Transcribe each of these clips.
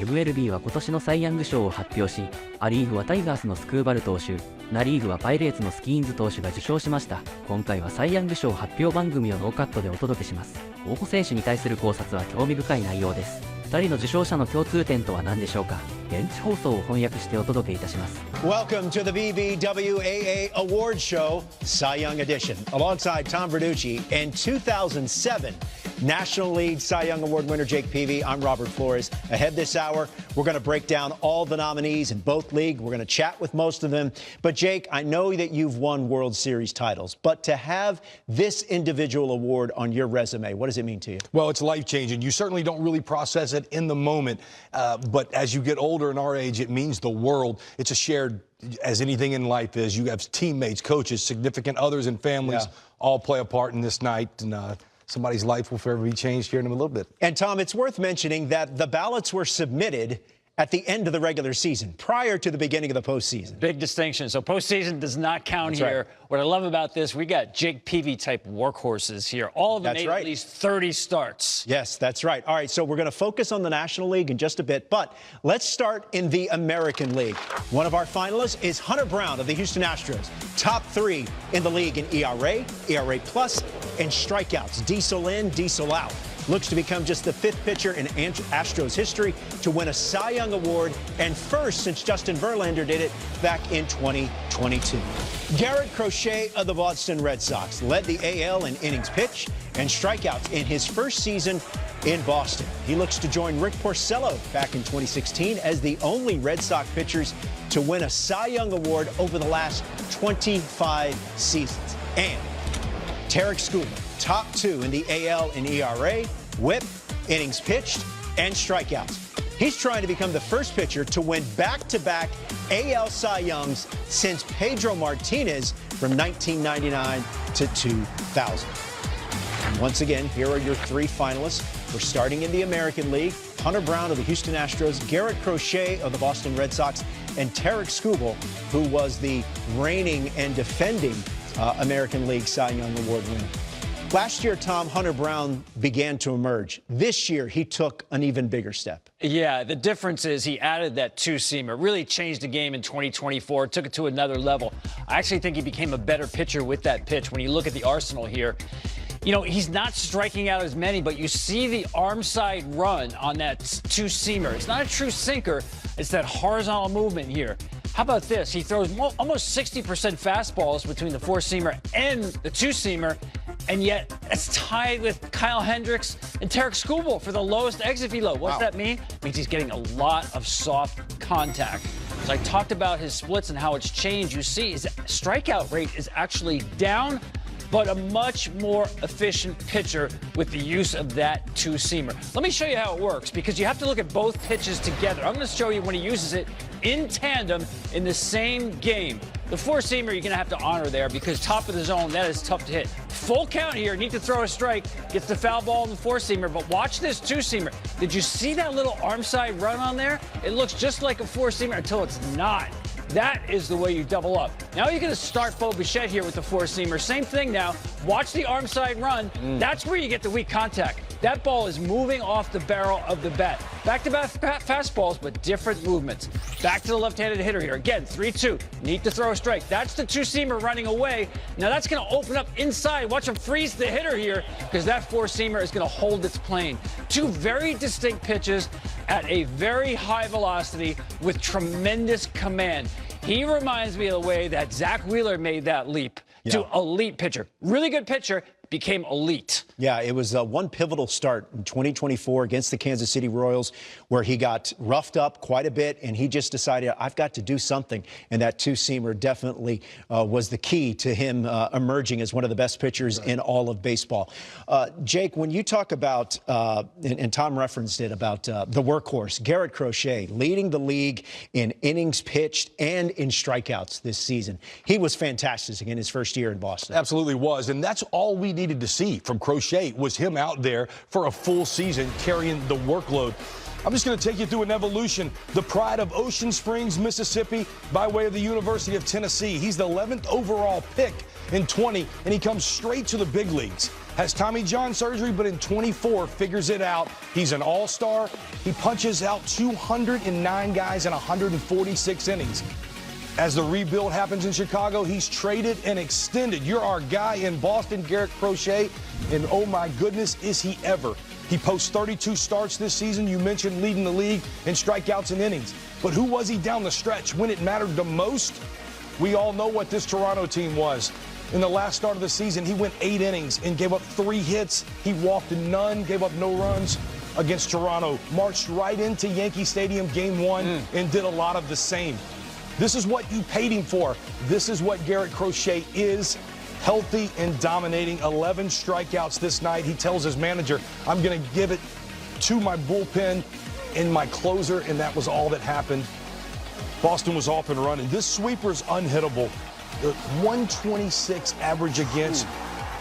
MLB は今年のサイヤング賞を発表し、ア・リーグはタイガースのスクーバル投手、ナ・リーグはパイレーツのスキーンズ投手が受賞しました。今回はサイヤング賞発表番組をノーカットでお届けします。候補選手に対する考察は興味深い内容です。2人の受賞者の共通点とは何でしょうか。現地放送を翻訳してお届けいたします。 Welcome to the BBWAA Award Show, Cy Young Edition, alongside Tom Verducci and 2007 National League Cy Young Award winner Jake Peavy. I'm Robert Flores. Ahead this hour, we're going to break down all the nominees in both leagues. We're going to chat with most of them. But Jake, I know that you've won World Series titles, but to have this individual award on your resume, what does it mean to you? Well, it's life-changing. You certainly don't really process it in the moment, but as you get older in our age, it means the world. It's a shared, as anything in life is. You have teammates, coaches, significant others, and families all play a part in this night, and somebody's life will forever be changed here in a little bit. And Tom, it's worth mentioning that the ballots were submitted at the end of the regular season, prior to the beginning of the postseason. Big distinction. So postseason does not count That's here. right. What I love about this, we got Jake Peavy-type workhorses here. All of them made at least 30 starts. Yes, that's right. All right, so we're going to focus on the National League in just a bit, but let's start in the American League. One of our finalists is Hunter Brown of the Houston Astros. Top 3 in the league in ERA, ERA+, and strikeouts. Diesel in, diesel out. Looks to become just the 5th pitcher in Astros history to win a Cy Young Award, and first since Justin Verlander did it back in 2022. Garrett Crochet of the Boston Red Sox led the AL in innings pitched and strikeouts in his first season in Boston. He looks to join Rick Porcello back in 2016 as the only Red Sox pitchers to win a Cy Young Award over the last 25 seasons. And Tarek Skubal, top 2 in the AL in ERA, WHIP, innings pitched, and strikeouts. He's trying to become the first pitcher to win back-to-back AL Cy Youngs since Pedro Martinez from 1999 to 2000. And once again, here are your 3 finalists. We're starting in the American League. Hunter Brown of the Houston Astros, Garrett Crochet of the Boston Red Sox, and Tarek Skubal, who was the reigning and defending American League Cy Young Award winner. Last year, Tom, Hunter Brown began to emerge. This year, he took an even bigger step. Yeah, the difference is he added that two-seamer, really changed the game in 2024, took it to another level. I actually think he became a better pitcher with that pitch. When you look at the arsenal here, you know, he's not striking out as many, but you see the arm side run on that two-seamer. It's not a true sinker. It's that horizontal movement here. How about this? He throws almost 60% fastballs between the four-seamer and the two-seamer, and yet it's tied with Kyle Hendricks and Tarek Skubal for the lowest exit velo. What's that mean? It means he's getting a lot of soft contact. As I talked about his splits and how it's changed, you see his strikeout rate is actually down, but a much more efficient pitcher with the use of that two-seamer. Let me show you how it works, because you have to look at both pitches together. I'm going to show you when he uses it in tandem in the same game. The four-seamer you're going to have to honor there, because top of the zone, that is tough to hit. Full count here, need to throw a strike, gets the foul ball in the four-seamer, but watch this two-seamer. Did you see that little arm side run on there? It looks just like a four-seamer until it's not. That is the way you double up. Now you're going to start Bo Bichette here with the four-seamer. Same thing now. Watch the arm side run. That's where you get the weak contact. That ball is moving off the barrel of the bat. Back-to-back fastballs, but different movements. Back to the left-handed hitter here. Again, 3-2. Need to throw a strike. That's the two-seamer running away. Now that's going to open up inside. Watch him freeze the hitter here, because that four-seamer is going to hold its plane. Two very distinct pitches at a very high velocity with tremendous command. He reminds me of the way that Zach Wheeler made that leap to elite pitcher. Really good pitcher, became elite. Yeah, it was one pivotal start in 2024 against the Kansas City Royals, where he got roughed up quite a bit, and he just decided, I've got to do something. And that two-seamer definitely was the key to him emerging as one of the best pitchers in all of baseball. Jake, when you talk about, and Tom referenced it, about the workhorse, Garrett Crochet, leading the league in innings pitched and in strikeouts this season. He was fantastic in his first year in Boston. Absolutely was, and that's all we needed to see from Crochet, was him out there for a full season carrying the workload. I'm just going to take you through an evolution. The pride of Ocean Springs, Mississippi, by way of the University of Tennessee. He's the 11th overall pick in 20, and he comes straight to the big leagues. has Tommy John surgery, but in 24 figures it out. He's an all-star. He punches out 209 guys in 146 innings. As the rebuild happens in Chicago, he's traded and extended. You're our guy in Boston, Garrett Crochet, and oh my goodness, is he ever. He posts 32 starts this season. You mentioned leading the league in strikeouts and innings. But who was he down the stretch when it mattered the most? We all know what this Toronto team was. In the last start of the season, he went 8 innings and gave up 3 hits. He walked none, gave up no runs against Toronto. Marched right into Yankee Stadium Game 1 and did a lot of the same. This is what you paid him for. This is what Garrett Crochet is. Healthy and dominating. 11 strikeouts this night. He tells his manager, I'm going to give it to my bullpen and my closer, and that was all that happened. Boston was off and running. This sweeper's unhittable. The 126 average against.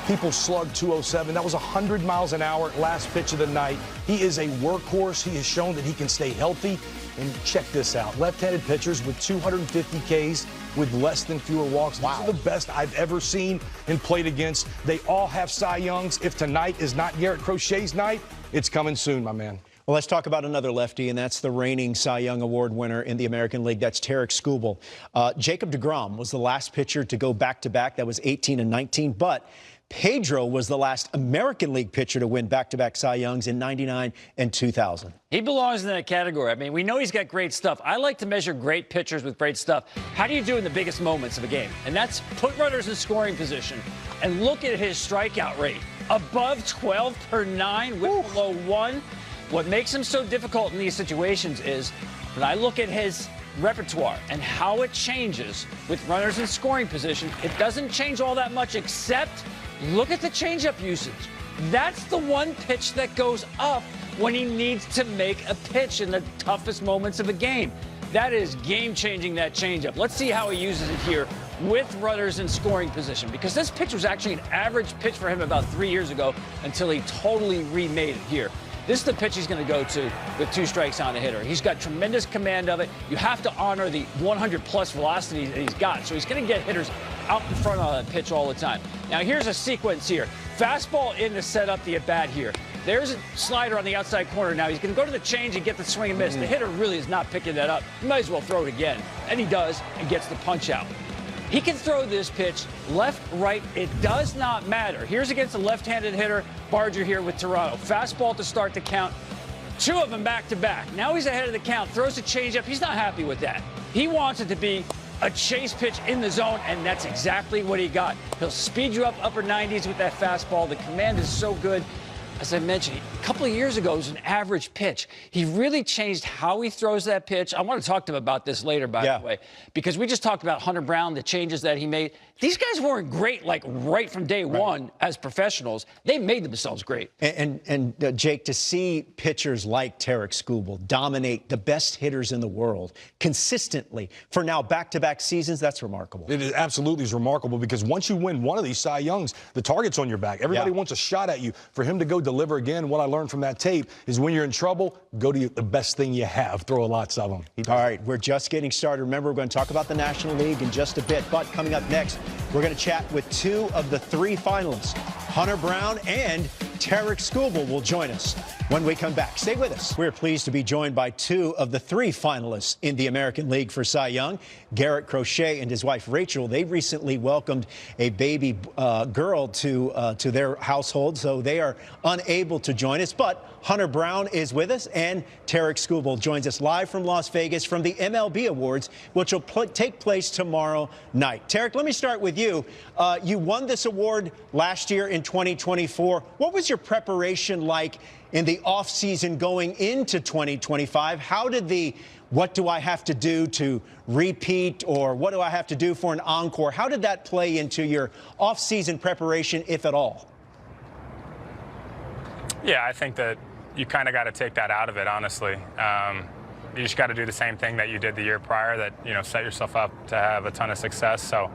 People slugged 207. That was 100 miles an hour last pitch of the night. He is a workhorse. He has shown that he can stay healthy. And check this out. Left-handed pitchers with 250 Ks with less than fewer walks. Wow. These are the best I've ever seen and played against. They all have Cy Youngs. If tonight is not Garrett Crochet's night, it's coming soon, my man. Well, let's talk about another lefty, and that's the reigning Cy Young Award winner in the American League. That's Tarek Skubal. Jacob deGrom was the last pitcher to go back-to-back. That was 18 and 19. But Pedro was the last American League pitcher to win back-to-back Cy Youngs in 99 and 2000. He belongs in that category. I mean, we know he's got great stuff. I like to measure great pitchers with great stuff. How do you do in the biggest moments of a game? And that's put runners in scoring position and look at his strikeout rate. Above 12 per 9, with below 1. What makes him so difficult in these situations is when I look at his repertoire and how it changes with runners in scoring position, it doesn't change all that much, except look at the changeup usage. That's the one pitch that goes up when he needs to make a pitch in the toughest moments of a game. That is game-changing, that changeup. Let's see how he uses it here with runners in scoring position, because this pitch was actually an average pitch for him about 3 years ago until he totally remade it here. This is the pitch he's going to go to with 2 strikes on a hitter. He's got tremendous command of it. You have to honor the 100-plus velocity that he's got. So he's going to get hitters out in front of that pitch all the time. Now, here's a sequence here. Fastball in to set up the at-bat here. There's a slider on the outside corner now. He's going to go to the change and get the swing and miss. The hitter really is not picking that up. You might as well throw it again. And he does and gets the punch out. He can throw this pitch left, right. It does not matter. Here's against a left-handed hitter, Barger here with Toronto. Fastball to start the count. 2 of them back-to-back. Now he's ahead of the count. Throws a changeup. He's not happy with that. He wants it to be a chase pitch in the zone, and that's exactly what he got. He'll speed you up upper 90s with that fastball. The command is so good. As I mentioned, a couple of years ago, it was an average pitch. He really changed how he throws that pitch. I want to talk to him about this later, by the way, because we just talked about Hunter Brown, the changes that he made. These guys weren't great, like, right from day one as professionals. They made themselves great. And Jake, to see pitchers like Tarek Skubal dominate the best hitters in the world consistently for now back-to-back seasons, that's remarkable. It is absolutely remarkable, because once you win one of these Cy Youngs, the target's on your back. Everybody wants a shot at you. For him to go deliver again, what I learned from that tape is when you're in trouble, go to the best thing you have. Throw lots of them. All right, we're just getting started. Remember, we're going to talk about the National League in just a bit, but coming up next, we're going to chat with 2 of the 3 finalists. Hunter Brown and Tarek Skubal will join us when we come back. Stay with us. We're pleased to be joined by 2 of the 3 finalists in the American League for Cy Young. Garrett Crochet and his wife Rachel, they recently welcomed a baby girl to their household, so they are unable to join us. But Hunter Brown is with us, and Tarek Skubal joins us live from Las Vegas from the MLB Awards, which will take place tomorrow night. Tarek, let me start with you. You won this award last year in 2024. What was your preparation like in the offseason going into 2025? How did the what do I have to do to repeat, or what do I have to do for an encore, how did that play into your offseason preparation, if at all? Yeah, I think that you kind of got to take that out of it, honestly. You just got to do the same thing that you did the year prior, that, you know, set yourself up to have a ton of success. So,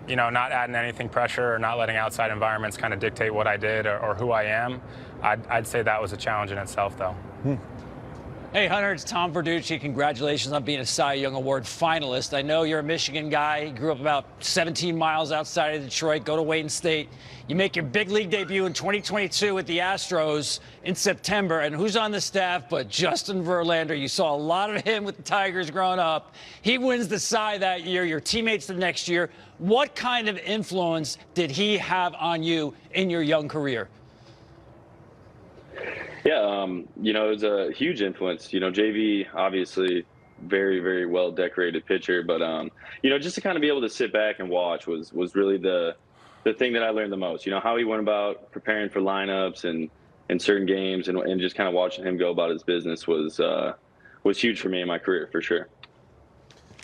you know, not adding anything pressure or not letting outside environments kind of dictate what I did or who I am. I'd say that was a challenge in itself, though. Hey, Hunter, it's Tom Verducci. Congratulations on being a Cy Young Award finalist. I know you're a Michigan guy. You grew up about 17 miles outside of Detroit, go to Wayne State. You make your big league debut in 2022 with the Astros in September. And who's on the staff but Justin Verlander? You saw a lot of him with the Tigers growing up. He wins the Cy that year. Your teammates the next year. What kind of influence did he have on you in your young career? Yeah, it was a huge influence. JV, obviously, very, very well decorated pitcher. But, just to kind of be able to sit back and watch was really the thing that I learned the most. How he went about preparing for lineups and certain games and just kind of watching him go about his business was huge for me in my career, for sure.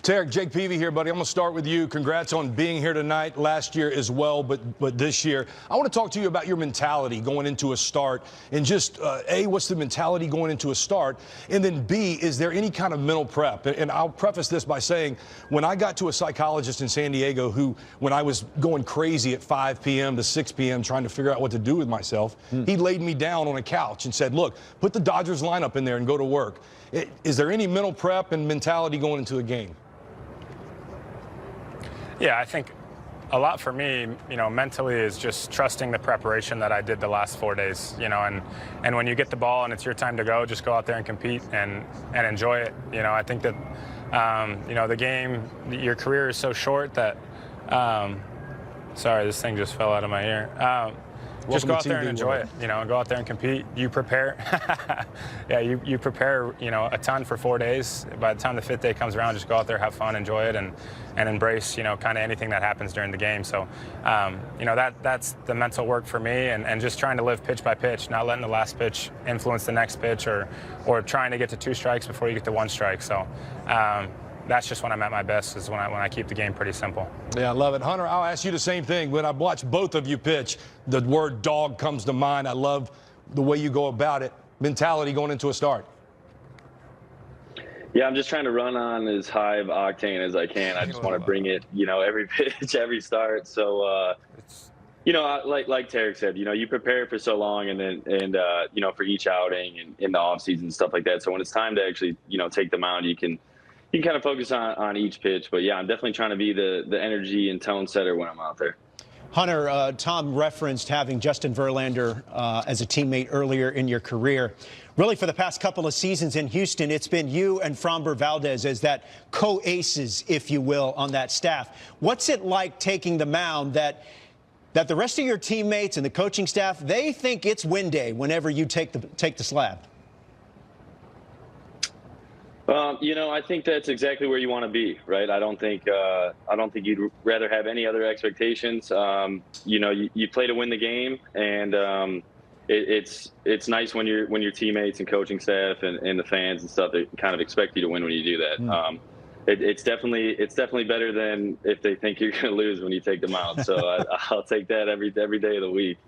Tarek, Jake Peavy here, buddy. I'm going to start with you. Congrats on being here tonight, last year as well, but this year. I want to talk to you about your mentality going into a start, and just, A, what's the mentality going into a start? And then, B, is there any kind of mental prep? And I'll preface this by saying, when I got to a psychologist in San Diego who, when I was going crazy at 5 p.m. to 6 p.m. trying to figure out what to do with myself, he laid me down on a couch and said, look, put the Dodgers lineup in there and go to work. Is there any mental prep and mentality going into a game? Yeah, I think a lot for me, mentally is just trusting the preparation that I did the last 4 days, and when you get the ball and it's your time to go, just go out there and compete and enjoy it. I think that, the game, your career is so short that, sorry, this thing just fell out of my ear. Just go out there and enjoy it, go out there and compete. You prepare. Yeah, you prepare, a ton for 4 days. By the time the 5th day comes around, just go out there, have fun, enjoy it, and embrace, kind of anything that happens during the game. So, that's the mental work for me, and just trying to live pitch by pitch, not letting the last pitch influence the next pitch, or trying to get to 2 strikes before you get to 1 strike. So, that's just when I'm at my best, is when I keep the game pretty simple. Yeah, I love it. Hunter, I'll ask you the same thing. When I watch both of you pitch, the word dog comes to mind. I love the way you go about it. Mentality going into a start. Yeah, I'm just trying to run on as high of octane as I can. I just want to bring it, every pitch, every start. So, like Tarek said, you prepare for so long, and for each outing and in the off season, stuff like that. So when it's time to actually, take the mound, you can kind of focus on each pitch. But yeah, I'm definitely trying to be the energy and tone setter when I'm out there. Hunter, Tom referenced having Justin Verlander as a teammate earlier in your career. Really, for the past couple of seasons in Houston, it's been you and Framber Valdez as that co-aces, if you will, on that staff. What's it like taking the mound that the rest of your teammates and the coaching staff, they think it's win day whenever you take the slab? I think that's exactly where you want to be, right? I don't think you'd rather have any other expectations. You play to win the game, and it's nice when your teammates and coaching staff and the fans and stuff, they kind of expect you to win when you do that. It's definitely better than if they think you're going to lose when you take them out. So I'll take that every day of the week.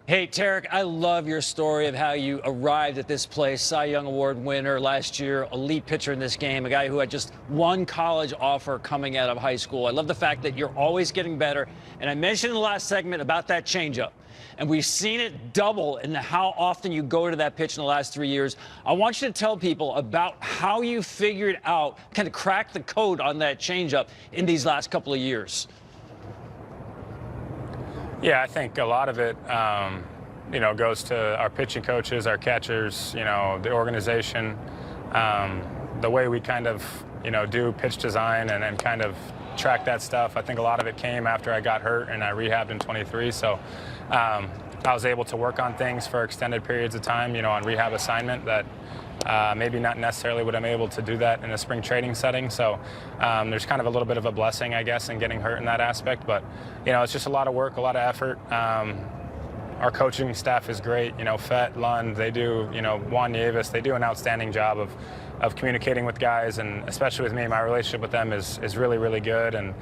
Hey, Tarek, I love your story of how you arrived at this place. Cy Young Award winner last year, elite pitcher in this game, a guy who had just one college offer coming out of high school. I love the fact that you're always getting better. And I mentioned in the last segment about that changeup. And we've seen it double in how often you go to that pitch in the last 3 years. I want you to tell people about how you figured out, kind of cracked the code on that changeup in these last couple of years. Yeah, I think a lot of it, goes to our pitching coaches, our catchers, the organization, the way we kind of, do pitch design and kind of track that stuff. I think a lot of it came after I got hurt and I rehabbed in 23. So I was able to work on things for extended periods of time, on rehab assignment that maybe not necessarily would have been able to do that in a spring training setting. So there's kind of a little bit of a blessing, I guess, in getting hurt in that aspect. But, it's just a lot of work, a lot of effort. Our coaching staff is great. Fett, Lund, they do, Juan Nieves, they do an outstanding job of communicating with guys, and especially with me, my relationship with them is really, really good. And,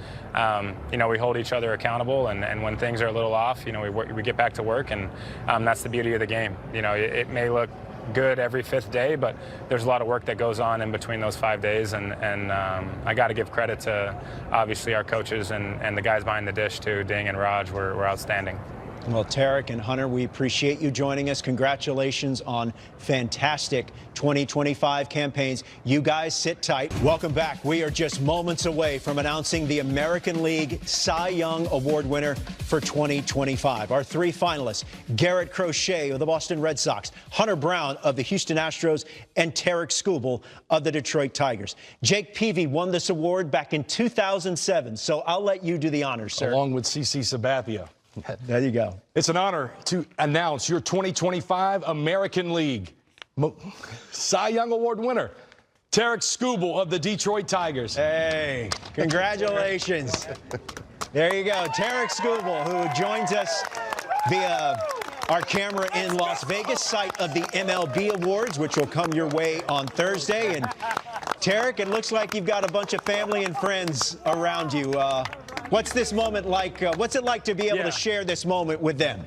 we hold each other accountable, and when things are a little off, we get back to work, and that's the beauty of the game. It may look good every 5th day, but there's a lot of work that goes on in between those 5 days, and I got to give credit to obviously our coaches and the guys behind the dish too. Ding and Raj were outstanding. Well, Tarek and Hunter, we appreciate you joining us. Congratulations on fantastic 2025 campaigns. You guys sit tight. Welcome back. We are just moments away from announcing the American League Cy Young Award winner for 2025. Our three finalists, Garrett Crochet of the Boston Red Sox, Hunter Brown of the Houston Astros, and Tarek Skubal of the Detroit Tigers. Jake Peavy won this award back in 2007, so I'll let you do the honors, sir. Along with CC Sabathia. There you go. It's an honor to announce your 2025 American League Cy Young Award winner, Tarek Skubal of the Detroit Tigers. Hey, congratulations. There you go. Tarek Skubal, who joins us via our camera in Las Vegas, site of the MLB Awards, which will come your way on Thursday. And Tarek, it looks like you've got a bunch of family and friends around you. What's this moment like? What's it like to be able to share this moment with them?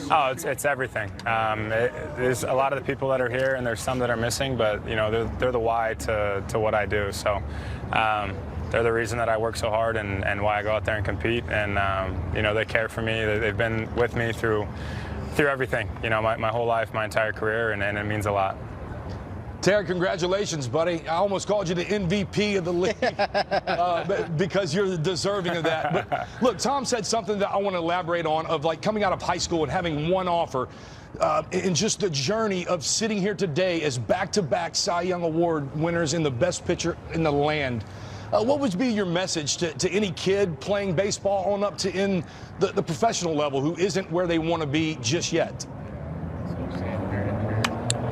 Oh, it's everything. There's a lot of the people that are here, and there's some that are missing, but you know they're the why to what I do. So they're the reason that I work so hard and why I go out there and compete. And you know they care for me. They've been with me through everything. You know my whole life, my entire career, and it means a lot. Tarek, congratulations, buddy. I almost called you the MVP of the league because you're deserving of that. But look, Tom said something that I want to elaborate on, of like coming out of high school and having one offer, and just the journey of sitting here today as back-to-back Cy Young Award winners and the best pitcher in the land. What would be your message to any kid playing baseball on up to in the professional level who isn't where they want to be just yet?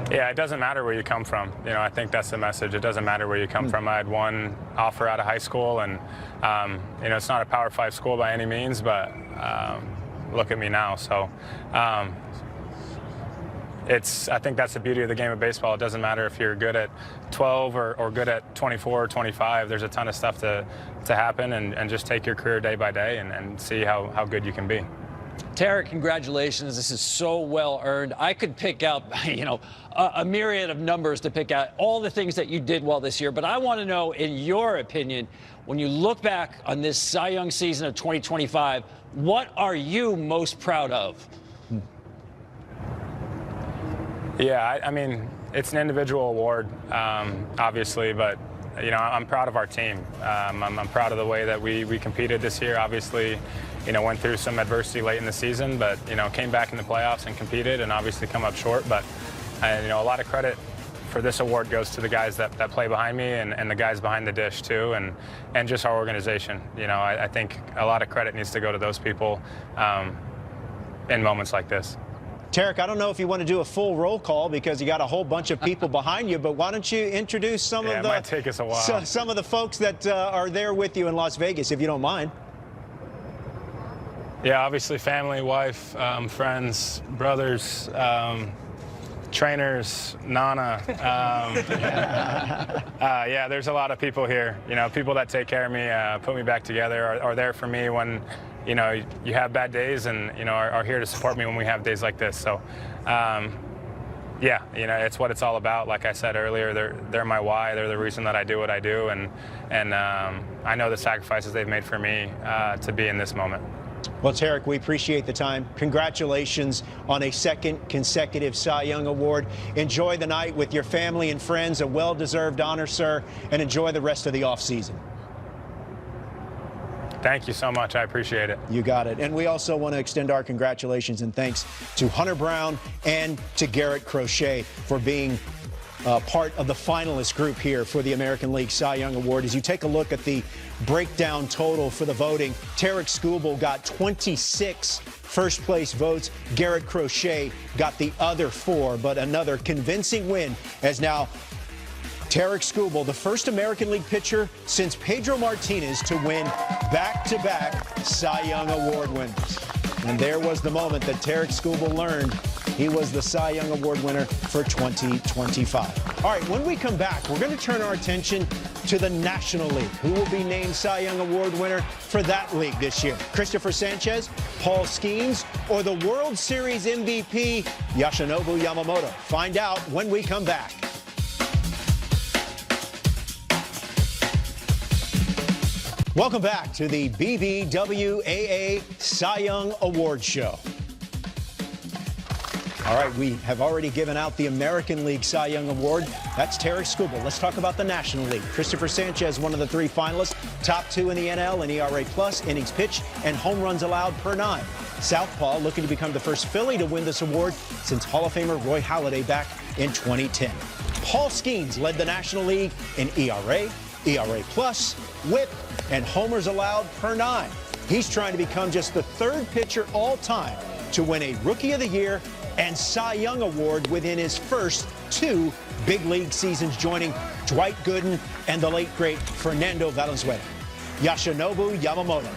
Yeah, it doesn't matter where you come from. You know, I think that's the message. It doesn't matter where you come from. I had one offer out of high school, and you know, it's not a Power 5 school by any means, but look at me now. So I think that's the beauty of the game of baseball. It doesn't matter if you're good at 12 or good at 24 or 25. There's a ton of stuff to happen, and just take your career day by day and see how good you can be. Tarek, congratulations. This is so well earned. I could pick out, you know, a myriad of numbers to pick out all the things that you did well this year. But I want to know, in your opinion, when you look back on this Cy Young season of 2025, what are you most proud of? Yeah, I mean, it's an individual award, obviously, but you know, I'm proud of our team. I'm proud of the way that we competed this year. Obviously, you know, went through some adversity late in the season, but you know, came back in the playoffs and competed, and obviously come up short. But you know, a lot of credit for this award goes to the guys that play behind me and the guys behind the dish too, and just our organization. You know, I think a lot of credit needs to go to those people in moments like this. Tarek, I don't know if you want to do a full roll call because you got a whole bunch of people behind you, but why don't you introduce some of the, it might take us a while. Some of the folks that are there with you in Las Vegas, if you don't mind. Yeah, obviously family, wife, friends, brothers, trainers, Nana. Yeah, there's a lot of people here. You know, people that take care of me, put me back together, are there for me when, you know, you have bad days, and you know, are here to support me when we have days like this. So, yeah, you know, it's what it's all about. Like I said earlier, they're my why. They're the reason that I do what I do, and I know the sacrifices they've made for me to be in this moment. Well, Tarek, we appreciate the time. Congratulations on a second consecutive Cy Young Award. Enjoy the night with your family and friends, a well-deserved honor, sir, and enjoy the rest of the offseason. Thank you so much. I appreciate it. You got it. And we also want to extend our congratulations and thanks to Hunter Brown and to Garrett Crochet for being part of the finalist group here for the American League Cy Young Award. As you take a look at the breakdown total for the voting, Tarek Skubal got 26 first-place votes. Garrett Crochet got the other 4, but another convincing win as now Tarek Skubal, the first American League pitcher since Pedro Martinez to win back-to-back Cy Young Award winners. And there was the moment that Tarek Skubal learned he was the Cy Young Award winner for 2025. All right, when we come back, we're going to turn our attention to the National League. Who will be named Cy Young Award winner for that league this year? Christopher Sanchez, Paul Skeens, or the World Series MVP, Yoshinobu Yamamoto? Find out when we come back. Welcome back to the BBWAA Cy Young Award Show. All right, we have already given out the American League Cy Young Award. That's Terry Skubal. Let's talk about the National League. Christopher Sanchez, one of the three finalists, top two in the NL in ERA plus, innings pitched, and home runs allowed per 9. Southpaw looking to become the first Philly to win this award since Hall of Famer Roy Halladay back in 2010. Paul Skeens led the National League in ERA, ERA plus, WHIP, and homers allowed per 9. He's trying to become just the third pitcher all time to win a Rookie of the Year and Cy Young Award within his first 2 big league seasons, joining Dwight Gooden and the late great Fernando Valenzuela. Yoshinobu Yamamoto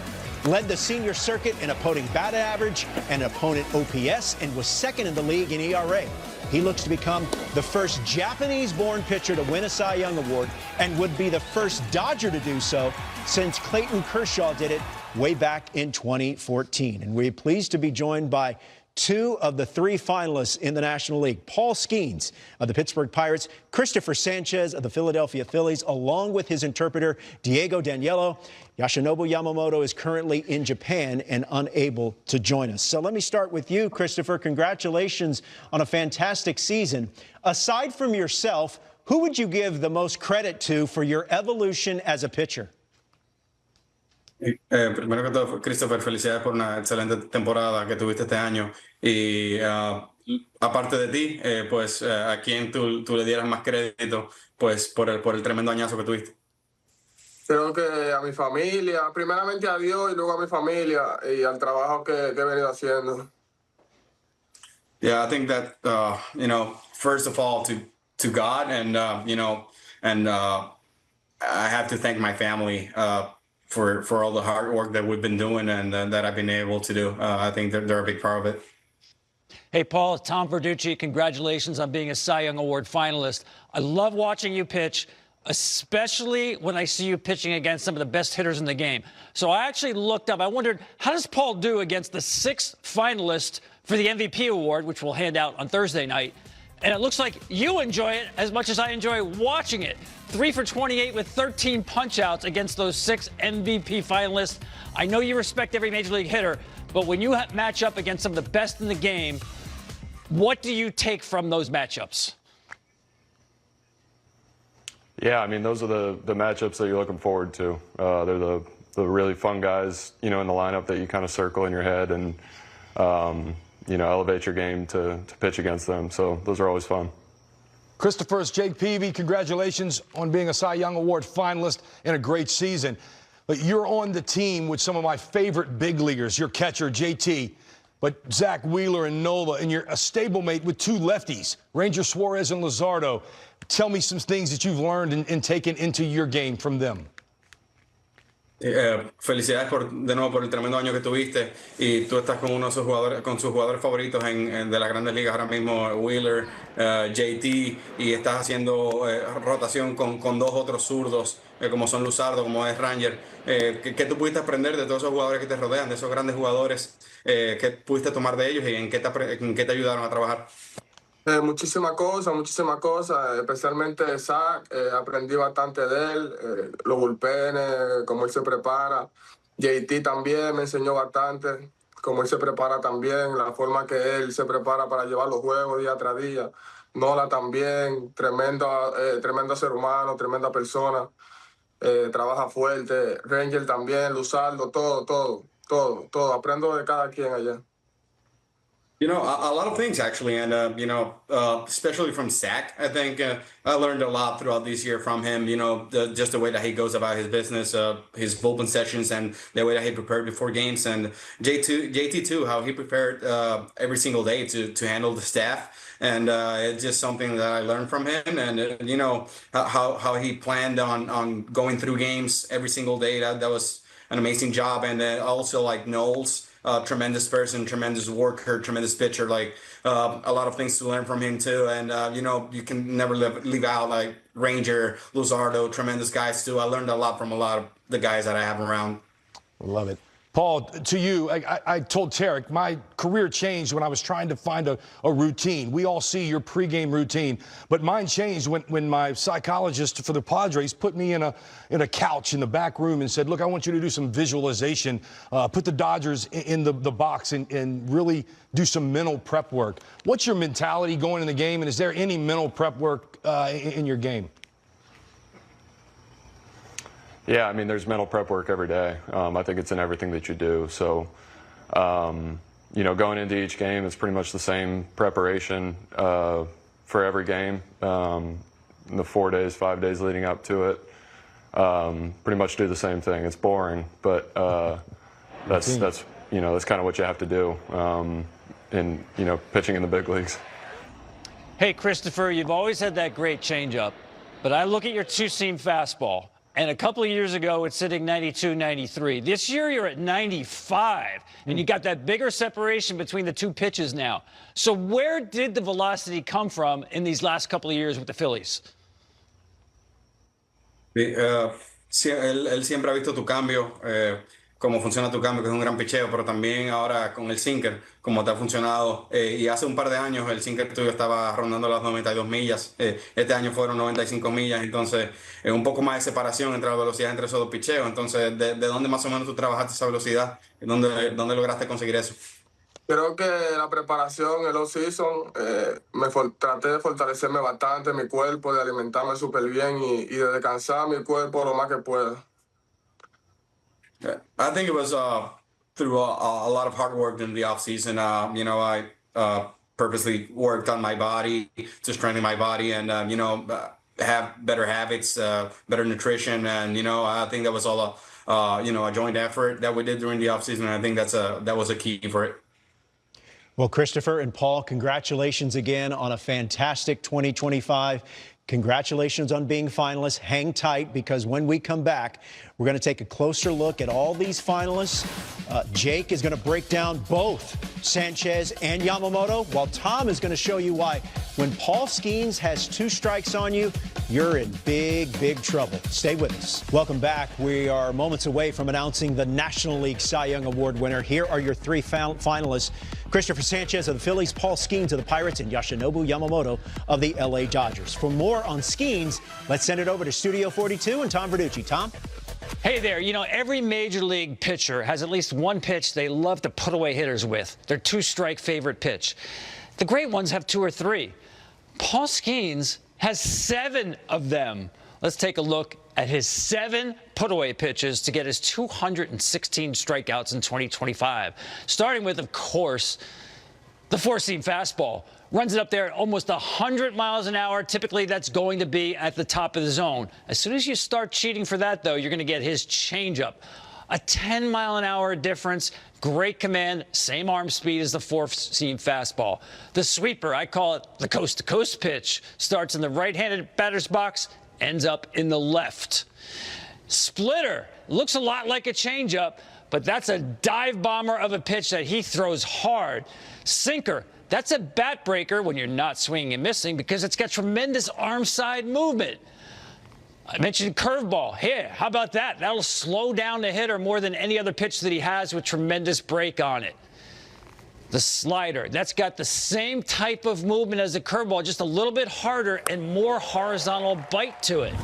led the senior circuit in opponent batting average and opponent OPS and was second in the league in ERA. He looks to become the first Japanese-born pitcher to win a Cy Young Award and would be the first Dodger to do so since Clayton Kershaw did it way back in 2014. And we're pleased to be joined by 2 of the 3 finalists in the National League. Paul Skeens of the Pittsburgh Pirates, Christopher Sanchez of the Philadelphia Phillies, along with his interpreter, Diego Daniello. Yoshinobu Yamamoto is currently in Japan and unable to join us. So let me start with you, Christopher. Congratulations on a fantastic season. Aside from yourself, who would you give the most credit to for your evolution as a pitcher? Primero que todo, Christopher, felicidades por una excelente temporada que tuviste este año. Y aparte de ti, pues a quien tú le dieras más crédito, pues por el tremendo añazo que tuviste. Creo que a mi familia, primeramente a Dios y luego a mi familia y al trabajo que he venido haciendo. Yeah, I think that first of all to God and I have to thank my family. For all the hard work that we've been doing and that I've been able to do. I think they're a big part of it. Hey, Paul, Tom Verducci, congratulations on being a Cy Young Award finalist. I love watching you pitch, especially when I see you pitching against some of the best hitters in the game. So I actually looked up. I wondered, how does Paul do against the 6th finalist for the MVP award, which we'll hand out on Thursday night? And it looks like you enjoy it as much as I enjoy watching it. 3 for 28 with 13 punch-outs against those 6 MVP finalists. I know you respect every Major League hitter, but when you match up against some of the best in the game, what do you take from those matchups? Yeah, I mean, those are the matchups that you're looking forward to. They're the really fun guys, in the lineup that you kind of circle in your head and, elevate your game to pitch against them. So those are always fun. Christopher's Jake Peavy, congratulations on being a Cy Young Award finalist and a great season. But you're on the team with some of my favorite big leaguers, your catcher, JT, but Zach Wheeler and Nola, and you're a stablemate with 2 lefties, Ranger Suarez and Luzardo. Tell me some things that you've learned and taken into your game from them. Felicidades de nuevo por el tremendo año que tuviste y tú estás con uno de sus jugadores, con sus jugadores favoritos de las grandes ligas ahora mismo, Wheeler, JT, y estás haciendo rotación con 2 otros zurdos como son Luzardo, como es Ranger. ¿Qué tú pudiste aprender de todos esos jugadores que te rodean, de esos grandes jugadores? ¿Qué pudiste tomar de ellos y en qué te ayudaron a trabajar? Muchísimas cosas, especialmente de Zach. Aprendí bastante de él, los bullpenes, cómo él se prepara. JT también me enseñó bastante, cómo él se prepara también, la forma que él se prepara para llevar los juegos día tras día. Nola también, tremendo ser humano, tremenda persona, trabaja fuerte. Ranger también, Luzardo, todo. Aprendo de cada quien allá. A lot of things actually, and especially from Zach. I think I learned a lot throughout this year from him. Just the way that he goes about his business, his bullpen sessions, and the way that he prepared before games. And JT too, how he prepared every single day to handle the staff. And it's just something that I learned from him. And how he planned on going through games every single day. That was an amazing job. And also like Knowles. Tremendous person, tremendous worker, tremendous pitcher. Like a lot of things to learn from him too. And you can never leave out like Ranger, Luzardo, tremendous guys too. I learned a lot from a lot of the guys that I have around. Love it. Paul, to you, I told Tarek, my career changed when I was trying to find a routine. We all see your pregame routine, but mine changed when my psychologist for the Padres put me in a couch in the back room and said, look, I want you to do some visualization, put the Dodgers in the box and really do some mental prep work. What's your mentality going in the game, and is there any mental prep work in your game? Yeah, I mean, there's mental prep work every day. I think it's in everything that you do. So, you know, going into each game, it's pretty much the same preparation for every game. The 4 days, 5 days leading up to it, pretty much do the same thing. It's boring, but that's you know, that's kind of what you have to do in, you know, pitching in the big leagues. Hey, Christopher, you've always had that great changeup, but I look at your two-seam fastball. And a couple of years ago, it's sitting 92, 93. This year, you're at 95, and you got that bigger separation between the two pitches now. So where did the velocity come from in these last couple of years with the Phillies? Sí, él siempre ha visto tu cambio, cómo funciona tu cambio, que es un gran picheo, pero también ahora con el sinker, cómo te ha funcionado. Y hace un par de años el sinker tuyo estaba rondando las 92 millas. Este año fueron 95 millas, entonces un poco más de separación entre la velocidad entre esos dos picheos. Entonces, ¿de dónde más o menos tú trabajaste esa velocidad? ¿Dónde lograste conseguir eso? Creo que la preparación, el off-season, traté de fortalecerme bastante mi cuerpo, de alimentarme súper bien y de descansar mi cuerpo lo más que pueda. I think it was through a lot of hard work in the off season. You know, I purposely worked on my body to strengthen my body and you know, have better habits, better nutrition, and you know, I think that was all you know, a joint effort that we did during the off season. And I think that was a key for it. Well, Christopher and Paul, congratulations again on a fantastic 2025. Congratulations on being finalists. Hang tight, because when we come back, we're going to take a closer look at all these finalists. Jake is going to break down both Sanchez and Yamamoto, while Tom is going to show you why when Paul Skeens has 2 strikes on you, you're in big, big trouble. Stay with us. Welcome back. We are moments away from announcing the National League Cy Young Award winner. Here are your 3 finalists. Christopher Sanchez of the Phillies, Paul Skeens of the Pirates, and Yoshinobu Yamamoto of the LA Dodgers. For more on Skeens, let's send it over to Studio 42 and Tom Verducci. Tom? Hey there, you know, every major league pitcher has at least one pitch they love to put away hitters with. Their 2-strike favorite pitch. The great ones have 2 or 3. Paul Skeens has 7 of them. Let's take a look at his 7 put-away pitches to get his 216 strikeouts in 2025. Starting with, of course, the 4-seam fastball. Runs it up there at almost 100 miles an hour. Typically, that's going to be at the top of the zone. As soon as you start cheating for that, though, you're going to get his changeup. A 10-mile-an-hour difference. Great command, same arm speed as the 4-seam fastball. The sweeper, I call it the coast-to-coast pitch. Starts in the right-handed batter's box, ends up in the left. Splitter looks a lot like a changeup, but that's a dive bomber of a pitch that he throws hard. Sinker, that's a bat breaker when you're not swinging and missing because it's got tremendous arm side movement. I mentioned curveball. Here, how about that? That'll slow down the hitter more than any other pitch that he has with tremendous break on it. The slider, that's got the same type of movement as the curveball, just a little bit harder and more horizontal bite to it.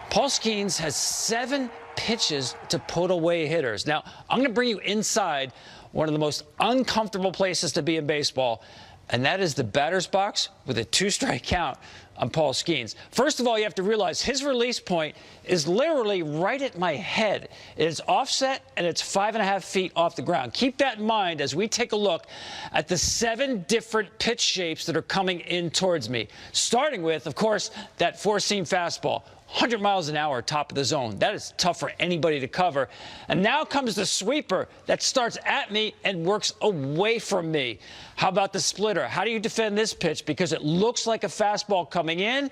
Paul Skeens has 7 pitches to put away hitters. Now, I'm going to bring you inside one of the most uncomfortable places to be in baseball, and that is the batter's box with a 2-strike count on Paul Skeens. First of all, you have to realize his release point is literally right at my head. It is offset, and it's 5.5 feet off the ground. Keep that in mind as we take a look at the 7 different pitch shapes that are coming in towards me. Starting with, of course, that 4-seam fastball. 100 miles an hour, top of the zone. That is tough for anybody to cover. And now comes the sweeper that starts at me and works away from me. How about the splitter? How do you defend this pitch? Because it looks like a fastball coming in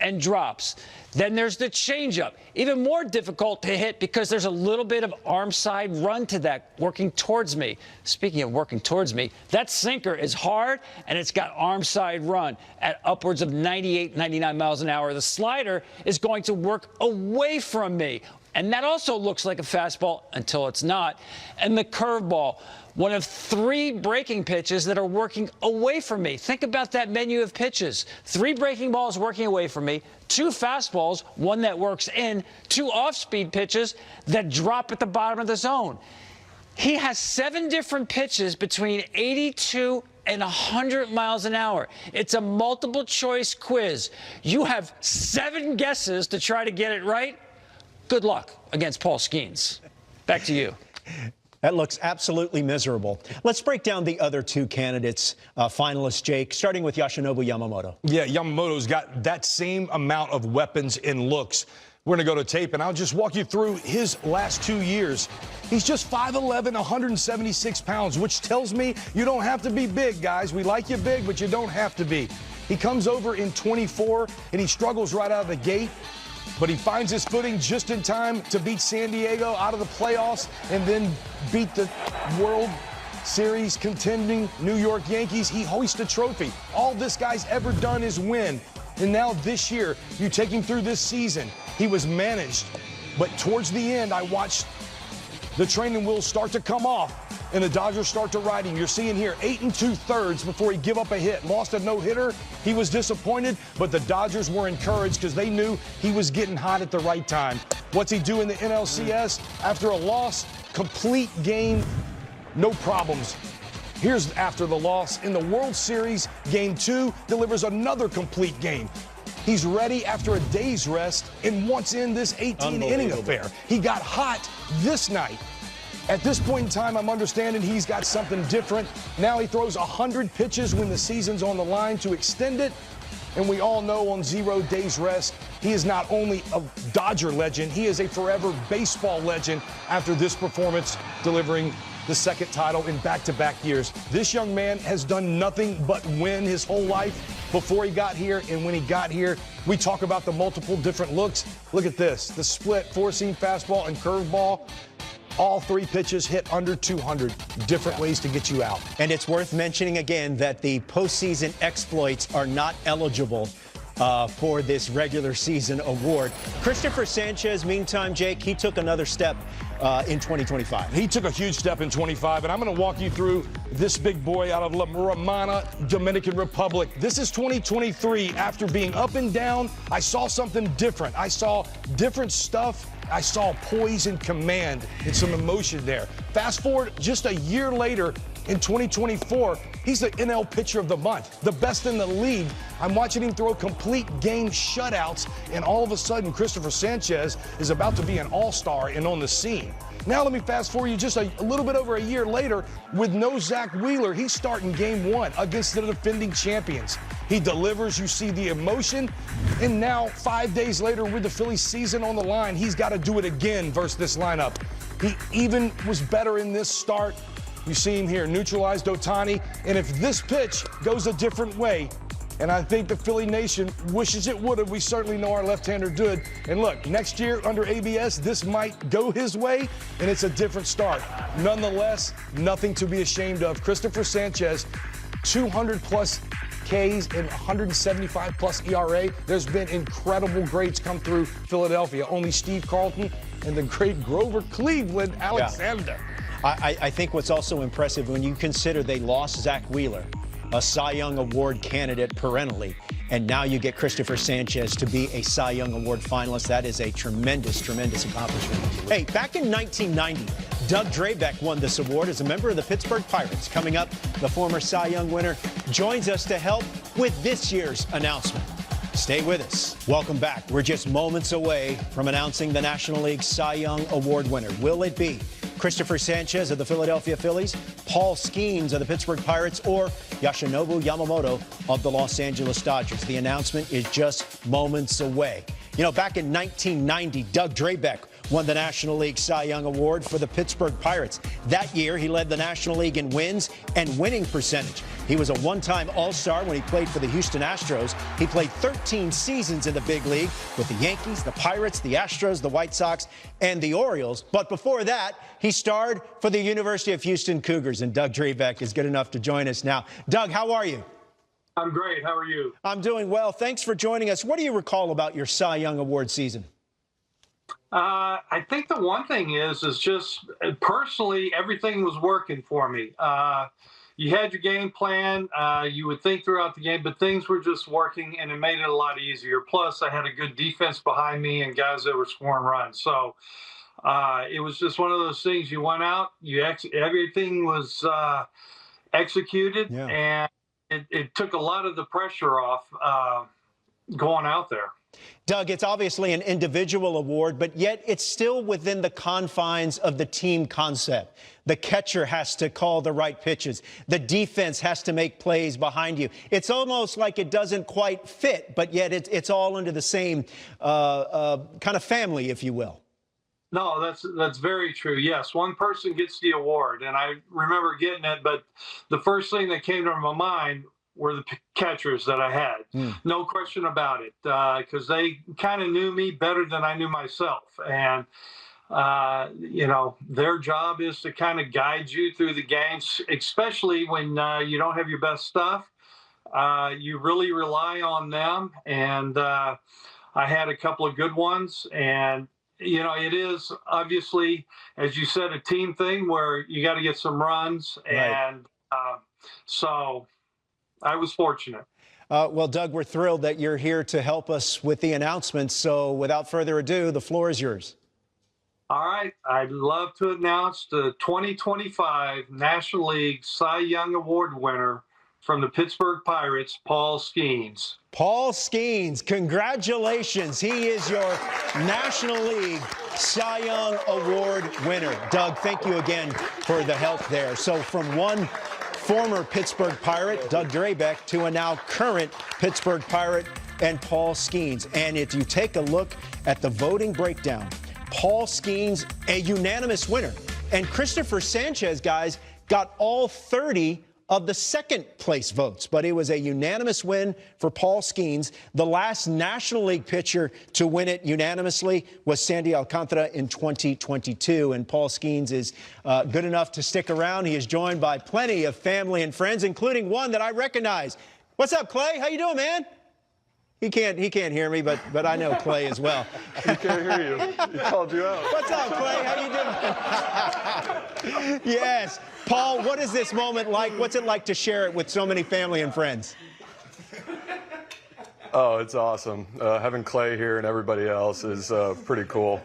and drops. Then there's the changeup. Even more difficult to hit because there's a little bit of arm side run to that working towards me. Speaking of working towards me, that sinker is hard and it's got arm side run at upwards of 98, 99 miles an hour. The slider is going to work away from me. And that also looks like a fastball until it's not. And the curveball, one of 3 breaking pitches that are working away from me. Think about that menu of pitches. 3 breaking balls working away from me, 2 fastballs, 1 that works in, 2 off-speed pitches that drop at the bottom of the zone. He has 7 different pitches between 82 and 100 miles an hour. It's a multiple choice quiz. You have 7 guesses to try to get it right. Good luck against Paul Skeens. Back to you. That looks absolutely miserable. Let's break down the other 2 candidates, finalists, Jake, starting with Yoshinobu Yamamoto. Yeah, Yamamoto's got that same amount of weapons and looks. We're going to go to tape, and I'll just walk you through his last 2 years. He's just 5'11", 176 pounds, which tells me you don't have to be big, guys. We like you big, but you don't have to be. He comes over in 24, and he struggles right out of the gate. But he finds his footing just in time to beat San Diego out of the playoffs and then beat the World Series contending New York Yankees. He hoists a trophy. All this guy's ever done is win. And now this year, you take him through this season. He was managed. But towards the end, I watched the training wheels start to come off and the Dodgers start to ride him. You're seeing here 8 2/3 before he give up a hit. Lost a no-hitter. He was disappointed, but the Dodgers were encouraged because they knew he was getting hot at the right time. What's he do in the NLCS? After a loss, complete game, no problems. Here's after the loss. In the World Series, Game 2 delivers another complete game. He's ready after a day's rest and wants in this 18-inning affair. He got hot this night. At this point in time, I'm understanding he's got something different. Now he throws 100 pitches when the season's on the line to extend it. And we all know on 0 days rest, he is not only a Dodger legend, he is a forever baseball legend after this performance, delivering the 2nd title in back-to-back years. This young man has done nothing but win his whole life before he got here. And when he got here, we talk about the multiple different looks. Look at this, the split 4-seam fastball and curveball. All 3 pitches hit under 200, different ways to get you out. And it's worth mentioning again that the postseason exploits are not eligible for this regular season award. Christopher Sanchez, meantime, Jake, he took another step in 2025. He took a huge step in 25, and I'm going to walk you through this big boy out of La Romana, Dominican Republic. This is 2023. After being up and down, I saw something different. I saw different stuff. I saw poise and command and some emotion there. Fast forward just a year later in 2024, he's the NL Pitcher of the Month, the best in the league. I'm watching him throw complete game shutouts, and all of a sudden, Christopher Sanchez is about to be an all-star and on the scene. Now let me fast forward you just a little bit over a year later. With no Zach Wheeler, he's starting Game 1 against the defending champions. He delivers, you see the emotion, and now 5 days later with the Phillies season on the line, he's got to do it again versus this lineup. He even was better in this start. You see him here, neutralized Ohtani, and if this pitch goes a different way, and I think the Philly Nation wishes it would have. We certainly know our left-hander did. And look, next year under ABS, this might go his way, and it's a different start. Nonetheless, nothing to be ashamed of. Christopher Sanchez, 200-plus Ks and 175-plus ERA. There's been incredible greats come through Philadelphia. Only Steve Carlton and the great Grover Cleveland Alexander. Yeah. I think what's also impressive when you consider they lost Zach Wheeler, a Cy Young Award candidate perennially, and now you get Christopher Sanchez to be a Cy Young Award finalist. That is a tremendous, tremendous accomplishment. Hey, back in 1990, Doug Drabek won this award as a member of the Pittsburgh Pirates. Coming up, the former Cy Young winner joins us to help with this year's announcement. Stay with us. Welcome back. We're just moments away from announcing the National League Cy Young Award winner. Will it be Christopher Sanchez of the Philadelphia Phillies, Paul Skeens of the Pittsburgh Pirates, or Yoshinobu Yamamoto of the Los Angeles Dodgers? The announcement is just moments away. You know, back in 1990, Doug Drabek won the National League Cy Young Award for the Pittsburgh Pirates. That year, he led the National League in wins and winning percentage. He was a one-time All-Star when he played for the Houston Astros. He played 13 seasons in the big league with the Yankees, the Pirates, the Astros, the White Sox, and the Orioles. But before that, he starred for the University of Houston Cougars, and Doug Drabek is good enough to join us now. Doug, how are you? I'm great. How are you? I'm doing well. Thanks for joining us. What do you recall about your Cy Young Award season? I think the one thing is just personally, everything was working for me. You had your game plan. You would think throughout the game, but things were just working, and it made it a lot easier. Plus, I had a good defense behind me and guys that were scoring runs. So it was just one of those things. You went out, everything was executed, and it took a lot of the pressure off going out there. Doug, it's obviously an individual award, but yet it's still within the confines of the team concept. The catcher has to call the right pitches. The defense has to make plays behind you. It's almost like it doesn't quite fit, but yet it's all under the same kind of family, if you will. No, that's very true. Yes, one person gets the award, and I remember getting it, but the first thing that came to my mind were the catchers that I had. No question about it, because they kind of knew me better than I knew myself. And, you know, their job is to kind of guide you through the games, especially when you don't have your best stuff. You really rely on them. And I had a couple of good ones. And, you know, it is obviously, as you said, a team thing where you got to get some runs. Right. And so I was fortunate. Well, Doug, we're thrilled that you're here to help us with the announcements. So without further ado, the floor is yours. All right. I'd love to announce the 2025 National League Cy Young Award winner from the Pittsburgh Pirates, Paul Skeens. Paul Skeens, congratulations. He is your National League Cy Young Award winner. Doug, thank you again for the help there. So from one former Pittsburgh Pirate, Doug Drabek, to a now current Pittsburgh Pirate and Paul Skeens. And if you take a look at the voting breakdown, Paul Skeens, a unanimous winner. And Christopher Sanchez, guys, got all 30 of the second place votes, but it was a unanimous win for Paul Skeens. The last National League pitcher to win it unanimously was Sandy Alcantara in 2022, and Paul Skeens is good enough to stick around. He is joined by plenty of family and friends, including one that I recognize. What's up, Clay? How you doing, man? He can't hear me, but I know Clay as well. He can't hear you. He called you out. What's up, Clay? How you doing? Yes. Paul, what is this moment like? What's it like to share it with so many family and friends? Oh, it's awesome. Having Clay here and everybody else is pretty cool.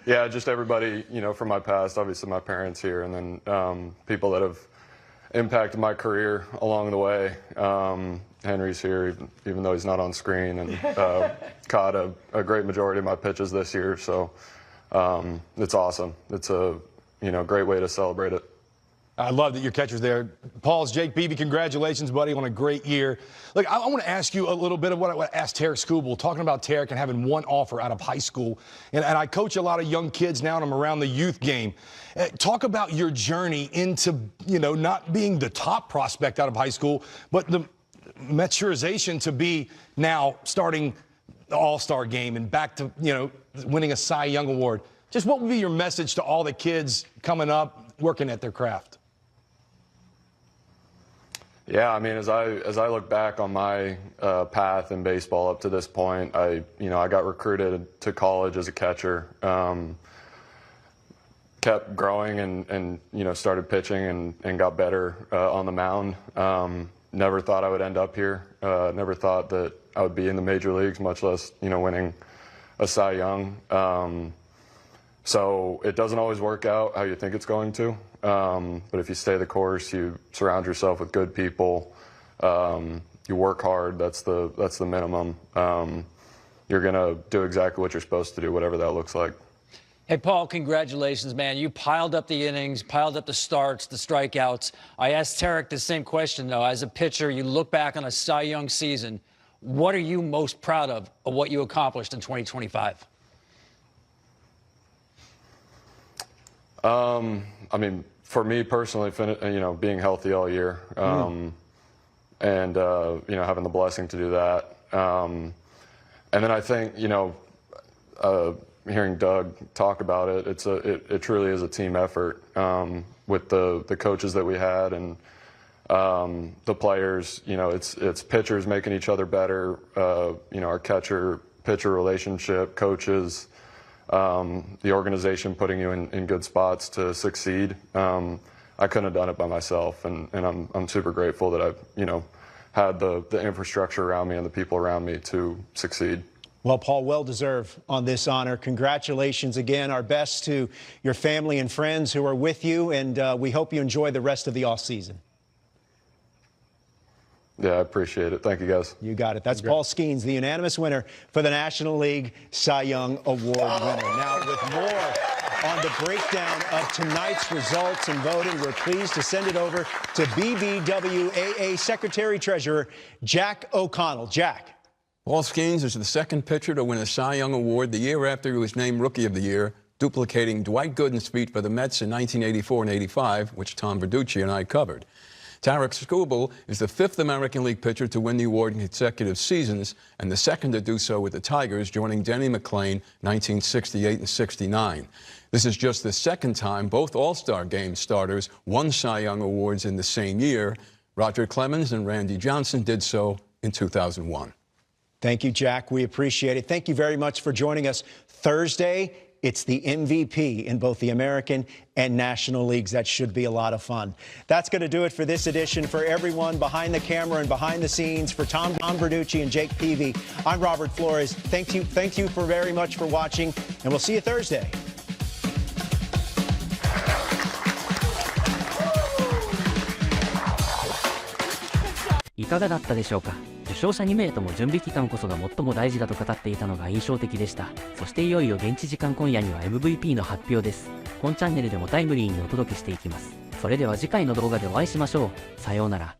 Yeah, just everybody, you know, from my past, obviously my parents here, and then people that have impacted my career along the way. Henry's here, even though he's not on screen, and caught a great majority of my pitches this year. So it's awesome. It's a great way to celebrate it. I love that your catcher's there. Paul's Jake Beebe, congratulations, buddy, on a great year. Look, I want to ask you a little bit of what I asked Tarek Skubal, talking about Tarek and having one offer out of high school. And I coach a lot of young kids now, and I'm around the youth game. Talk about your journey into, not being the top prospect out of high school, but the maturization to be now starting the All-Star game and back to, winning a Cy Young Award. Just what would be your message to all the kids coming up, working at their craft? Yeah, I mean, as I look back on my path in baseball up to this point, I got recruited to college as a catcher, kept growing and started pitching and got better on the mound. Never thought I would end up here. Never thought that I would be in the major leagues, much less winning a Cy Young. So it doesn't always work out how you think it's going to. But if you stay the course, you surround yourself with good people, you work hard, that's the minimum. You're going to do exactly what you're supposed to do, whatever that looks like. Hey, Paul, congratulations, man. You piled up the innings, piled up the starts, the strikeouts. I asked Tarek the same question, though. As a pitcher, you look back on a Cy Young season. What are you most proud of what you accomplished in 2025? I mean, for me personally, being healthy all year, and having the blessing to do that, and then I think hearing Doug talk about it, it truly is a team effort with the coaches that we had and the players. It's pitchers making each other better. Our catcher-pitcher relationship, coaches. the organization putting you in good spots to succeed. I couldn't have done it by myself, and I'm super grateful that I've had the infrastructure around me and the people around me to succeed. Well, Paul, well deserved on this honor. Congratulations again. Our best to your family and friends who are with you, and we hope you enjoy the rest of the off season. Yeah, I appreciate it. Thank you, guys. You got it. That's Paul Skeens, the unanimous winner for the National League Cy Young Award winner. Now, with more on the breakdown of tonight's results and voting, we're pleased to send it over to BBWAA Secretary-Treasurer Jack O'Connell. Jack. Paul Skeens is the second pitcher to win a Cy Young Award the year after he was named Rookie of the Year, duplicating Dwight Gooden's feat for the Mets in 1984 and 85, which Tom Verducci and I covered. Tarek Skubal is the fifth American League pitcher to win the award in consecutive seasons and the second to do so with the Tigers, joining Denny McClain 1968 and 69. This is just the second time both All-Star Game starters won Cy Young Awards in the same year. Roger Clemens and Randy Johnson did so in 2001. Thank you, Jack. We appreciate it. Thank you very much for joining us. Thursday, it's the MVP in both the American and National Leagues. That should be a lot of fun. That's going to do it for this edition. For everyone behind the camera and behind the scenes, for Tom Verducci and Jake Peavy, I'm Robert Flores. Thank you for very much for watching, and we'll see you Thursday. いかがだったでしょうか。受賞者2名とも準備期間こそが最も大事だと語っていたのが印象的でした。そしていよいよ現地時間今夜には MVP の発表です。本チャンネルでもタイムリーにお届けしていきます。それでは次回の動画でお会いしましょう。さようなら。